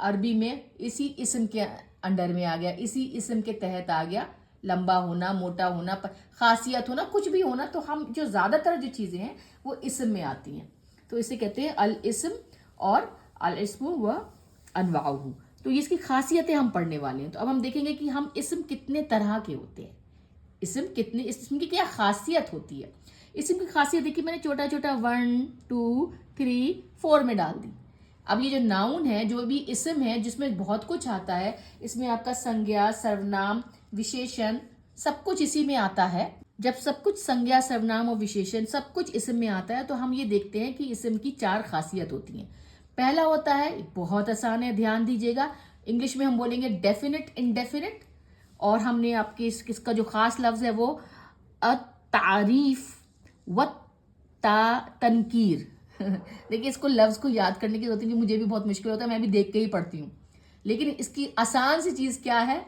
عربی میں اسی اسم کے انڈر میں آ گیا, اسی اسم کے تحت آ گیا. لمبا ہونا, موٹا ہونا, خاصیت ہونا, کچھ بھی ہونا, تو ہم جو زیادہ تر جو چیزیں ہیں وہ اسم میں آتی ہیں. تو اسے کہتے ہیں الاسم اور الاسم و انواعہ. تو اس کی خاصیتیں ہم پڑھنے والے ہیں. تو اب ہم دیکھیں گے کہ ہم اسم کتنے طرح کے ہوتے ہیں, اسم کی کیا خاصیت ہوتی ہے. اسم کی خاصیت دیکھیے, میں نے چھوٹا چھوٹا 1 2 3 4 میں ڈال دی. اب یہ جو ناؤن ہے, جو بھی اسم ہے جس میں بہت کچھ آتا ہے, اس میں آپ کا سنگیا, سرونام, وشیشن سب کچھ اسی میں آتا ہے. جب سب کچھ سنگیا, سرونام اور وشیشن سب کچھ اسم میں آتا ہے, تو ہم یہ دیکھتے ہیں کہ اسم کی 4 خاصیت ہوتی ہیں. پہلا ہوتا ہے, بہت آسان ہے, دھیان دیجیے گا, انگلش میں ہم بولیں گے ڈیفینٹ انڈیفینٹ. اور ہم نے آپ کے اس کا جو خاص لفظ ہے وہ التعریف و تنکیر. دیکھیے اس کو لفظ کو یاد کرنے کی ضرورت ہے, کہ مجھے بھی بہت مشکل ہوتا ہے, میں بھی دیکھ کے ہی پڑھتی ہوں. لیکن اس کی آسان سی چیز کیا ہے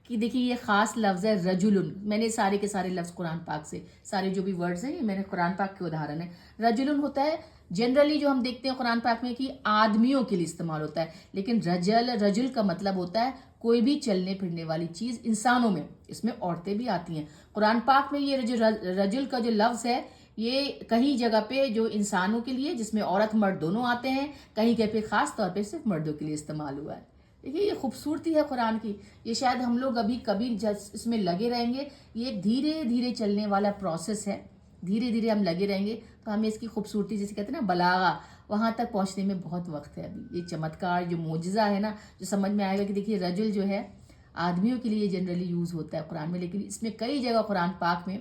کہ دیکھیے یہ خاص لفظ ہے رجل. میں نے سارے کے سارے لفظ قرآن پاک سے, سارے جو بھی ورڈز ہیں یہ میں نے قرآن پاک کے ادھارن ہے. رجل ہوتا ہے جنرلی جو ہم دیکھتے ہیں قرآن پاک میں کہ آدمیوں کے لیے استعمال ہوتا ہے, لیکن رجل کا مطلب ہوتا ہے کوئی بھی چلنے پھرنے والی چیز انسانوں میں. اس میں عورتیں بھی آتی ہیں. قرآن پاک میں یہ رجل کا جو لفظ ہے یہ کہیں جگہ پہ جو انسانوں کے لیے, جس میں عورت مرد دونوں آتے ہیں, کہیں کہیں پہ خاص طور پہ صرف مردوں کے لیے استعمال ہوا ہے. دیکھیے یہ خوبصورتی ہے قرآن کی. یہ شاید ہم لوگ ابھی کبھی اس میں لگے رہیں گے, یہ ایک دھیرے دھیرے چلنے والا پروسیس ہے. دھیرے دھیرے ہم لگے رہیں گے تو ہمیں اس کی خوبصورتی, جیسے کہتے ہیں نا بلاغہ, وہاں تک پہنچنے میں بہت وقت ہے. ابھی یہ چمتکار جو معجزہ ہے نا, جو سمجھ میں آئے گا کہ دیکھیے رجل جو ہے آدمیوں کے لیے جنرلی یوز ہوتا ہے قرآن میں, لیکن اس میں کئی جگہ قرآن پاک میں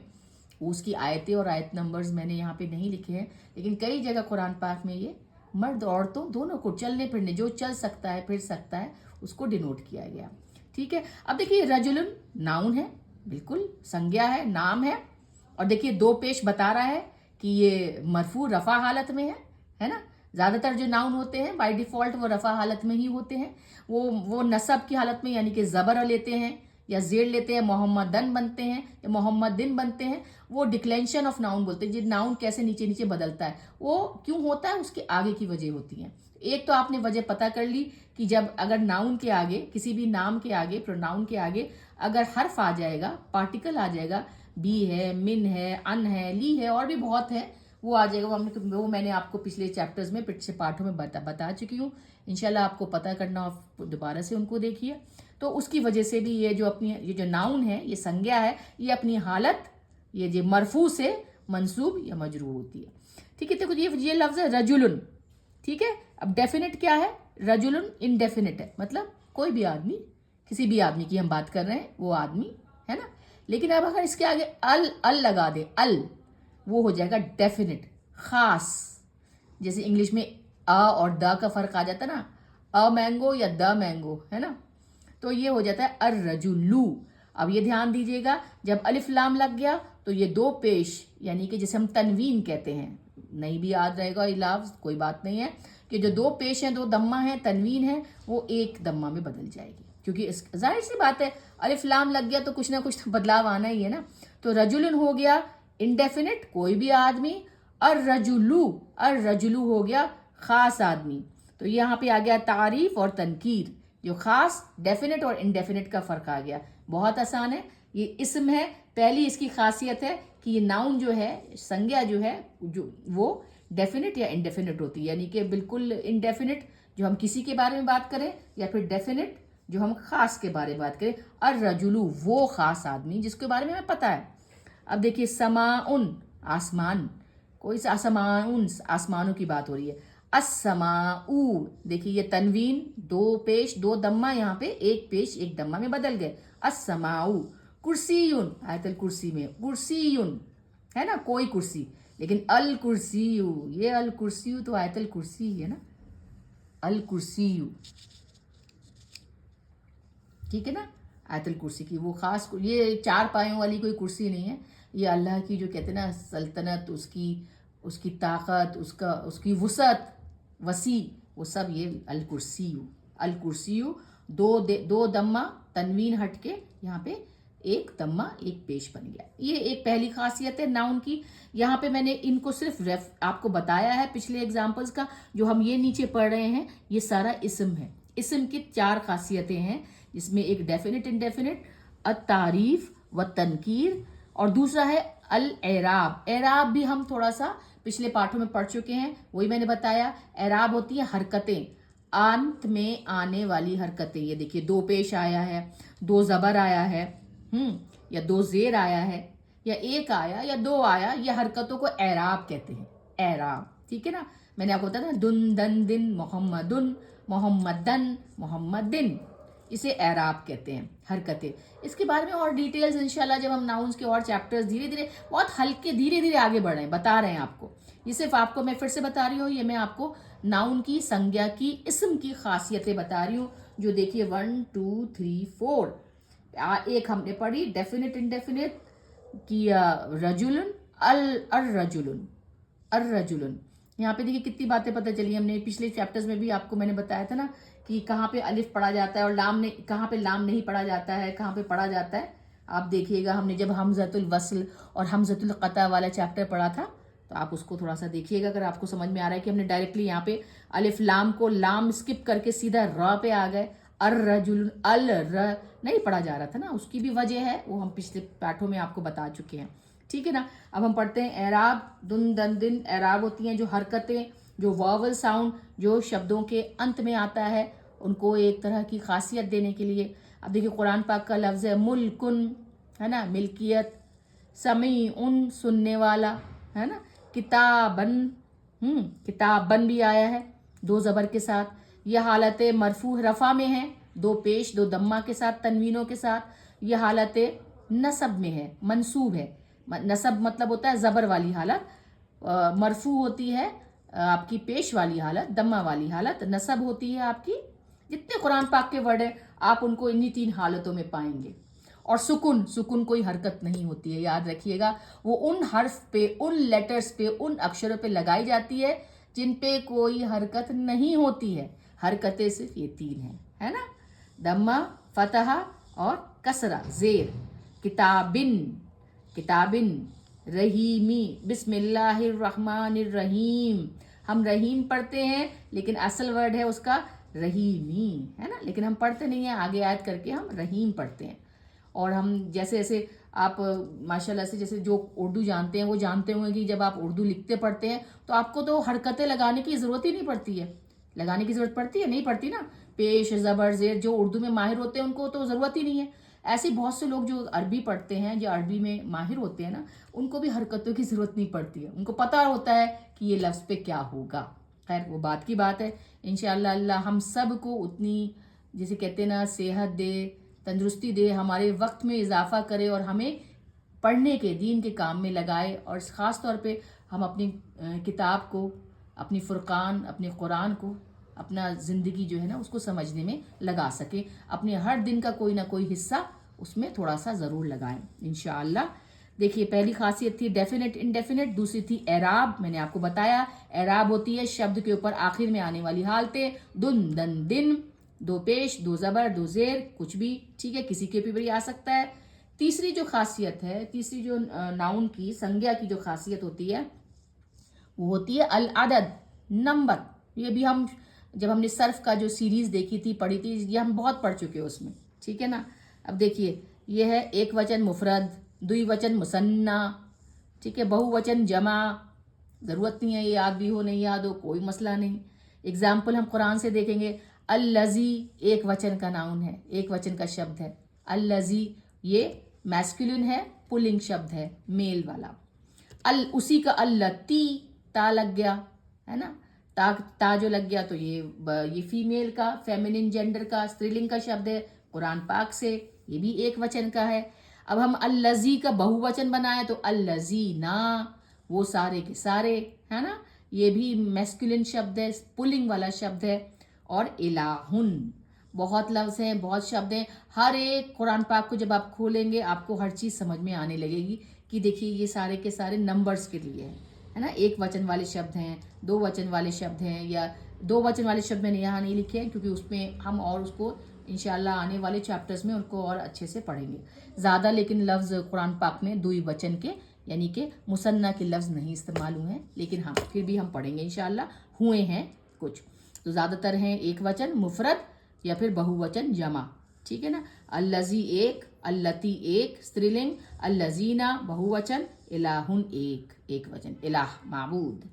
اس کی آیتیں اور آیت نمبرز میں نے یہاں پہ نہیں لکھے ہیں, لیکن کئی جگہ قرآن پاک میں یہ مرد عورتوں دونوں کو چلنے پھرنے, جو چل سکتا ہے پھر سکتا ہے, اس کو ڈینوٹ کیا گیا. ٹھیک ہے. اب دیکھیے رجل ناؤن ہے, بالکل سنگیا ہے, نام ہے. اور دیکھیے 2 پیش بتا رہا ہے کہ یہ مرفوع رفع حالت میں ہے نا. زیادہ تر جو ناؤن ہوتے ہیں بائی ڈیفالٹ وہ رفع حالت میں ہی ہوتے ہیں. وہ نصب کی حالت میں, یعنی کہ زبر لیتے ہیں یا زیر لیتے ہیں, محمدن بنتے ہیں یا محمدن بنتے ہیں. وہ ڈکلینشن آف ناؤن بولتے ہیں. جو ناؤن کیسے نیچے نیچے بدلتا ہے, وہ کیوں ہوتا ہے, اس کے آگے کی وجہ ہوتی ہیں. ایک تو آپ نے وجہ پتہ کر لی کہ جب اگر ناؤن کے آگے, کسی بھی نام کے آگے, پروناؤن کے آگے اگر حرف آ جائے گا, پارٹیکل آ جائے گا, بی ہے, من ہے, ان ہے, لی ہے, اور بھی بہت ہے, وہ آ جائے گا. وہ میں نے آپ کو پچھلے چیپٹرز میں, پچھلے پارٹوں میں بتا چکی ہوں. انشاءاللہ آپ کو پتہ کرنا, آپ دوبارہ سے ان کو دیکھیے. تو اس کی وجہ سے بھی یہ جو ناؤن ہے, یہ سنگیا ہے, یہ اپنی حالت یہ جو مرفوع سے منصوب یا مجرور ہوتی ہے. ٹھیک ہے. دیکھو یہ لفظ ہے رجلن. ٹھیک ہے. اب ڈیفینٹ کیا ہے, رجلن انڈیفینٹ ہے, مطلب کوئی بھی آدمی, کسی بھی آدمی کی ہم بات کر رہے ہیں, وہ آدمی ہے نا. لیکن اب اگر اس کے آگے ال لگا دے, وہ ہو جائے گا ڈیفینٹ, خاص. جیسے انگلش میں اور دا کا فرق آ جاتا نا, مینگو یا دا مینگو ہے نا, تو یہ ہو جاتا ہے الرجلو. اب یہ دھیان دیجیے گا, جب الف لام لگ گیا تو یہ 2 پیش, یعنی کہ جسے ہم تنوین کہتے ہیں, نہیں بھی یاد رہے گا یہ لفظ کوئی بات نہیں ہے, کہ جو 2 پیش ہیں, 2 دمہ ہیں, تنوین ہے, وہ 1 دمہ میں بدل جائے گی. کیونکہ ظاہر سی بات ہے, الف لام لگ گیا تو کچھ نہ کچھ بدلاؤ آنا ہی ہے نا. تو رجلن ہو گیا انڈیفینٹ, کوئی بھی آدمی. الرجلو ہو گیا خاص آدمی. تو یہاں پہ آ گیا تعریف اور تنکیر, جو خاص, ڈیفینٹ اور انڈیفینٹ کا فرق آ گیا. بہت آسان ہے. یہ اسم ہے, پہلی اس کی خاصیت ہے کہ یہ ناؤن جو ہے, سنگیا جو ہے, وہ ڈیفینٹ یا انڈیفینٹ ہوتی ہے, یعنی کہ بالکل انڈیفینٹ جو ہم کسی کے بارے میں بات کریں, یا پھر ڈیفینٹ جو ہم خاص کے بارے میں بات کریں. الرجلو وہ خاص آدمی جس کے بارے میں ہمیں پتہ ہے. اب دیکھیے سماعن آسمان, کوئی سا آسمانوں کی بات ہو رہی ہے. السماء, دیکھیے یہ تنوین 2 پیش 2 دمہ, یہاں پہ 1 پیش 1 دمہ میں بدل گئے. السماء. کرسیون, آیت الکرسی میں کرسیون ہے نا, کوئی کرسی, لیکن الکرسیو, یہ الکرسیو تو آیت الکرسی ہے نا, الکرسیو. ٹھیک ہے نا, آیت الکرسی کی وہ خاص, یہ 4 پایوں والی کوئی کرسی نہیں ہے. یہ اللہ کی جو کہتے ہیں نا سلطنت, اس کی طاقت, اس کی وسعت, وسیع, وہ سب یہ الکرسیو. 2 دمہ تنوین ہٹ کے یہاں پہ 1 دمہ 1 پیش بن گیا. یہ ایک پہلی خاصیت ہے ناؤن کی. یہاں پہ میں نے ان کو صرف آپ کو بتایا ہے پچھلے ایگزامپلز کا. جو ہم یہ نیچے پڑھ رہے ہیں یہ سارا اسم ہے, اسم کی 4 خاصیتیں ہیں، جس میں ایک ڈیفینٹ انڈیفینٹ، التعریف و تنکیر، اور دوسرا ہے الاعراب۔ اعراب بھی ہم تھوڑا سا پچھلے پاٹھوں میں پڑھ چکے ہیں، وہی میں نے بتایا۔ اعراب ہوتی ہیں حرکتیں، انت میں آنے والی حرکتیں۔ یہ دیکھیے 2 پیش آیا ہے، 2 زبر آیا ہے، یا 2 زیر آیا ہے، یا 1 آیا یا 2 آیا، یہ حرکتوں کو اعراب کہتے ہیں، اعراب، ٹھیک ہے نا۔ میں نے آپ کو بتایا نا، دن دن دن، محمدن محمدن محمدن، اسے اعراب کہتے ہیں، حرکتیں۔ اس کے بارے میں اور ڈیٹیلز انشاءاللہ جب ہم ناؤنز کے اور چیپٹرز دھیرے دھیرے بہت ہلکے دھیرے دھیرے آگے بڑھ رہے ہیں، بتا رہے ہیں آپ کو۔ یہ صرف آپ کو میں پھر سے بتا رہی ہوں، یہ میں آپ کو ناؤن کی، سنگیا کی، اسم کی خاصیتیں بتا رہی ہوں، جو دیکھیے 1 2 3 4 ایک ہم نے پڑھی ڈیفینٹ انڈیفینٹ کی، رجلن، الرجلن، الرجلن۔ یہاں پہ دیکھیے کتنی باتیں پتہ چلی ہم نے پچھلے چیپٹرز میں بھی، آپ کو میں نے بتایا تھا نا کہ کہاں پہ الف پڑھا جاتا ہے اور لام نے، کہاں پہ لام نہیں پڑھا جاتا ہے، کہاں پہ پڑھا جاتا ہے۔ آپ دیکھیے گا، ہم نے جب حمزۃ الوصل اور حمزۃ القطع والا چیپٹر پڑھا تھا، تو آپ اس کو تھوڑا سا دیکھیے گا اگر آپ کو سمجھ میں آ رہا ہے کہ ہم نے ڈائریکٹلی یہاں پہ الف لام کو لام اسکپ کر کے سیدھا را پہ آ گئے، الرجل نہیں پڑھا جا رہا تھا نا، اس کی بھی وجہ ہے، وہ ہم پچھلے پاٹھوں میں آپ کو بتا چکے ہیں، ٹھیک ہے نا۔ اب ہم پڑھتے ہیں اعراب۔ دن دن دن اعراب ہوتی ہیں جو حرکتیں، جو واول ساؤنڈ جو شبدوں کے انت میں آتا ہے، ان کو ایک طرح کی خاصیت دینے کے لیے۔ اب دیکھیے قرآن پاک کا لفظ ہے ملکن، ہے نا، ملکیت، سمیعن، سننے والا، ہے نا، کتابن، کتابن بھی آیا ہے 2 زبر کے ساتھ۔ یہ حالت مرفوع رفع میں ہے، 2 پیش 2 دمہ کے ساتھ، تنوینوں کے ساتھ۔ یہ حالت نصب میں ہے، منصوب ہے۔ نصب مطلب ہوتا ہے زبر والی حالت، مرفوع ہوتی ہے آپ کی پیش والی حالت، دمہ والی حالت، نصب ہوتی ہے آپ کی، جتنے قرآن پاک کے ورڈ ہیں آپ ان کو انہی 3 حالتوں میں پائیں گے۔ اور سکون، سکون کوئی حرکت نہیں ہوتی ہے، یاد رکھیے گا، وہ ان حرف پہ، ان لیٹرز پہ، ان اکشروں پہ لگائی جاتی ہے جن پہ کوئی حرکت نہیں ہوتی ہے۔ حرکتیں صرف یہ 3 ہیں، ہے نا، دمہ، فتحہ اور کسرہ، زیر۔ کتابن، کتابن، رحیمی، بسم اللہ الرحمن الرحیم۔ ہم رحیم پڑھتے ہیں لیکن اصل ورڈ ہے اس کا رحیمی، ہے نا، لیکن ہم پڑھتے نہیں ہیں، آگے ایڈ کر کے ہم رحیم پڑھتے ہیں۔ اور ہم جیسے جیسے آپ ماشاءاللہ سے جیسے جو اردو جانتے ہیں وہ جانتے ہوں گے کہ جب آپ اردو لکھتے پڑھتے ہیں تو آپ کو تو حرکتیں لگانے کی ضرورت ہی نہیں پڑتی ہے۔ لگانے کی ضرورت پڑتی ہے؟ نہیں پڑتی نا۔ پیش، زبر، زیر، جو اردو میں ماہر ہوتے ہیں ان کو تو ضرورت ہی نہیں ہے۔ ایسے بہت سے لوگ جو عربی پڑھتے ہیں، جو عربی میں ماہر ہوتے ہیں نا، ان کو بھی حرکتوں کی ضرورت نہیں پڑتی ہے، ان کو پتہ ہوتا ہے کہ یہ لفظ پہ کیا ہوگا۔ خیر وہ بات کی بات ہے، انشاءاللہ اللہ ہم سب کو اتنی، جسے کہتے ہیں نا، صحت دے، تندرستی دے، ہمارے وقت میں اضافہ کرے اور ہمیں پڑھنے کے، دین کے کام میں لگائے، اور خاص طور پہ ہم اپنی کتاب کو، اپنی فرقان، اپنے قرآن کو، اپنا زندگی جو ہے نا اس کو سمجھنے میں لگا سکیں، اپنے ہر دن کا کوئی نہ کوئی حصہ اس میں تھوڑا سا ضرور لگائیں انشاءاللہ۔ دیکھیے پہلی خاصیت تھی ڈیفینٹ انڈیفینٹ، دوسری تھی اعراب، میں نے آپ کو بتایا اعراب ہوتی ہے شبد کے اوپر آخر میں آنے والی حالتیں، دن دن دن، 2 پیش 2 زبر 2 زیر، کچھ بھی ٹھیک ہے، کسی کے اوپر بھی آ سکتا ہے۔ تیسری جو خاصیت ہے، تیسری جو ناؤن کی، سنگیا کی جو خاصیت ہوتی ہے وہ ہوتی ہے العدد، نمبر۔ یہ بھی ہم جب ہم نے صرف کا جو سیریز دیکھی تھی، پڑھی تھی، یہ ہم بہت پڑھ چکے اس میں، ٹھیک ہے نا۔ اب دیکھیے یہ ہے ایک وچن مفرد، دوئی وچن مثنی، ٹھیک ہے، بہو وچن جمع، ضرورت نہیں ہے یہ یاد بھی ہو نہیں یاد ہو، کوئی مسئلہ نہیں۔ اگزامپل ہم قرآن سے دیکھیں گے، الذی ایک وچن کا ناؤن ہے، ایک وچن کا شبد ہے، الذی یہ میسکولن ہے، پولنگ شبد ہے، میل والا۔ اسی کا اللتی، تا لگ گیا، ہے نا، تا جو لگ گیا تو یہ فیمیل کا، فیمنن جینڈر کا، استریلنگ کا شبد ہے قرآن پاک سے، یہ بھی ایک وچن کا ہے۔ اب ہم الذی کا بہو وچن بنائے تو الذینا، وہ سارے کے سارے، ہے نا، یہ بھی میسکولن شبد ہے، پولنگ والا شبد ہے۔ اور الہن، بہت لفظ ہیں، بہت شبد ہیں، ہر ایک قرآن پاک کو جب آپ کھولیں گے آپ کو ہر چیز سمجھ میں آنے لگے گی کہ دیکھیے یہ سارے کے سارے نمبرز کے لیے ہے نا، ایک وچن والے شبد ہیں، 2 وچن والے شبد ہیں، یا 2 وچن والے شبد میں نے یہاں نہیں لکھے ہیں کیونکہ اس میں ہم اور اس کو انشاءاللہ آنے والے چیپٹرز میں ان کو اور اچھے سے پڑھیں گے زیادہ، لیکن لفظ قرآن پاک میں 2 وچن کے یعنی کہ مثنیٰ کے لفظ نہیں استعمال ہوئے ہیں، لیکن ہاں پھر بھی ہم پڑھیں گے انشاءاللہ، ہوئے ہیں کچھ، تو زیادہ تر ہیں ایک وچن مفرد، یا پھر بہووچن جمع. ٹھیک ہے نا. الذی ایک، اللتی ایک استریلنگ، الذین بہووچن، الہن ایک وچن، الہ معبود.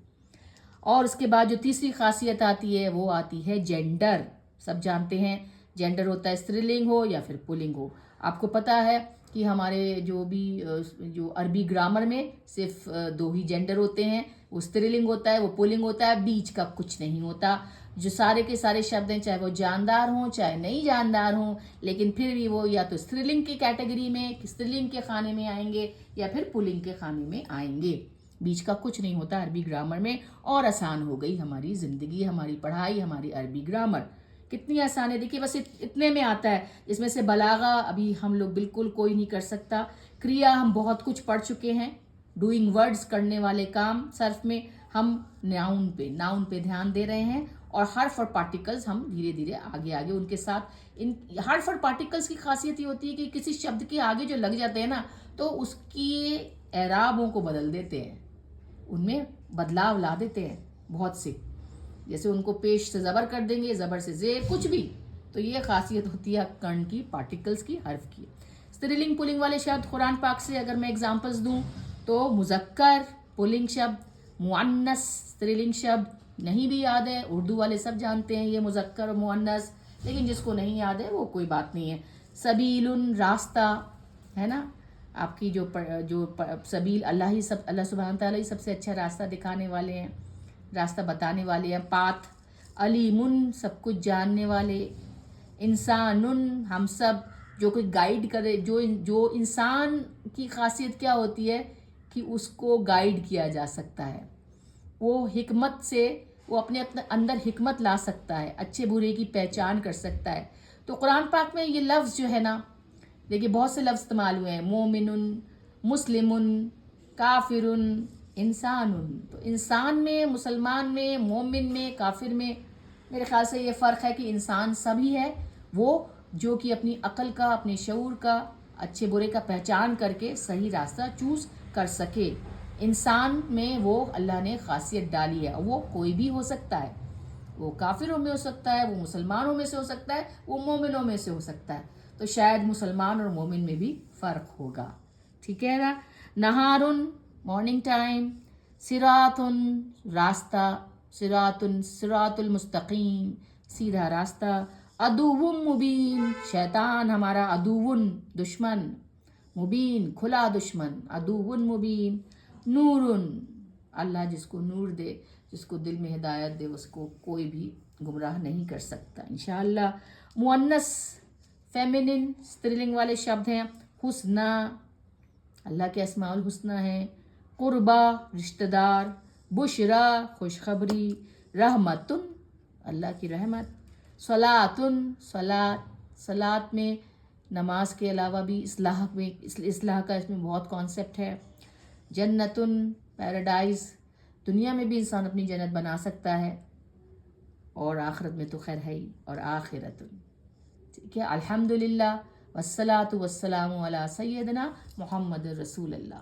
اور اس کے بعد جو تیسری خاصیت آتی ہے وہ آتی ہے جینڈر. سب جانتے ہیں جینڈر ہوتا ہے استریلنگ ہو یا پھر پلنگ ہو. آپ کو پتہ ہے کہ ہمارے جو عربی گرامر میں صرف 2 ہی جینڈر ہوتے ہیں. وہ استریلنگ ہوتا ہے، وہ پلنگ ہوتا ہے، بیچ کا کچھ نہیں ہوتا. جو سارے کے سارے شبد ہیں، چاہے وہ جاندار ہوں چاہے نہیں جاندار ہوں، لیکن پھر بھی وہ یا تو استریلنگ کی کیٹیگری میں، استریلنگ کے خانے میں آئیں گے یا پھر پلنگ کے خانے میں آئیں گے. بیچ کا کچھ نہیں ہوتا عربی گرامر میں. اور آسان ہو گئی ہماری زندگی، ہماری پڑھائی، ہماری عربی گرامر کتنی آسان ہے. دیکھیے بس اتنے میں آتا ہے. اس میں سے بلاغہ ابھی ہم لوگ بالکل کوئی نہیں کر سکتا. کریا ہم بہت کچھ پڑھ چکے ہیں. ڈوئنگ ورڈز، کرنے والے کام. صرف میں ہم ناؤن پہ دھیان دے رہے ہیں. اور حرف اور پارٹیکلز ہم دھیرے دھیرے آگے ان کے ساتھ. حرف اور پارٹیکلز کی خاصیت یہ ہوتی ہے کہ کسی شبد کے آگے جو لگ جاتے ہیں نا تو اس کی اعرابوں کو بدل دیتے ہیں، ان میں بدلاؤ لا دیتے ہیں بہت سے. جیسے ان کو پیش سے زبر کر دیں گے، زبر سے زیر، کچھ بھی. تو یہ خاصیت ہوتی ہے کرن کی، پارٹیکلز کی، حرف کی. استریلنگ پلنگ والے شبد قرآن پاک سے اگر میں اگزامپلز دوں تو مذکر پلنگ شبد، مؤنث استریلنگ شبد. نہیں بھی یاد ہے، اردو والے سب جانتے ہیں یہ مذکر اور مؤنث، لیکن جس کو نہیں یاد ہے وہ کوئی بات نہیں ہے. سبیل راستہ ہے نا. آپ کی جو سبیل، اللہ سبحانہ تعالیٰ ہی سب سے اچھا راستہ دکھانے والے ہیں، راستہ بتانے والے ہیں. پاتھ. علیم سب کچھ جاننے والے. انسان ہم سب جو کوئی گائیڈ کرے. جو انسان کی خاصیت کیا ہوتی ہے کہ اس کو گائیڈ کیا جا سکتا ہے. وہ حکمت سے، وہ اپنے اندر حکمت لا سکتا ہے، اچھے برے کی پہچان کر سکتا ہے. تو قرآن پاک میں یہ لفظ جو ہے نا، دیکھیے بہت سے لفظ استعمال ہوئے ہیں. مومن، مسلم، کافر، انسان. تو انسان میں، مسلمان میں، مومن میں، کافر میں میرے خیال سے یہ فرق ہے کہ انسان سبھی ہے وہ جو کہ اپنی عقل کا، اپنے شعور کا، اچھے برے کا پہچان کر کے صحیح راستہ چوز کر سکے. انسان میں وہ اللہ نے خاصیت ڈالی ہے. وہ کوئی بھی ہو سکتا ہے، وہ کافروں میں ہو سکتا ہے، وہ مسلمانوں میں سے ہو سکتا ہے، وہ مومنوں میں سے ہو سکتا ہے. تو شاید مسلمان اور مومن میں بھی فرق ہوگا. ٹھیک ہے نا. نہارن مارننگ ٹائم. صراطن راستہ. صراط المستقیم سیدھا راستہ. عدو مبین شیطان ہمارا عدو دشمن، مبین کھلا دشمن، عدو مبین. نورن اللہ جس کو نور دے، جس کو دل میں ہدایت دے، اس کو کوئی بھی گمراہ نہیں کر سکتا انشاءاللہ. مؤنث فیمینن استریلنگ والے شبد ہیں. حسنہ اللہ کے اسماء الحسنہ ہیں. قربا رشتہ دار. بشرا خوشخبری. رحمتن اللہ کی رحمت. صلاتن صلات میں نماز کے علاوہ بھی اصلاح کا اس میں بہت کانسیپٹ ہے. جنتن پیراڈائز. دنیا میں بھی انسان اپنی جنت بنا سکتا ہے اور آخرت میں تو خیر ہے ہی. اور آخرت. ٹھیک ہے. الحمدللہ والصلاۃ والسلام علی سیدنا محمد رسول اللہ.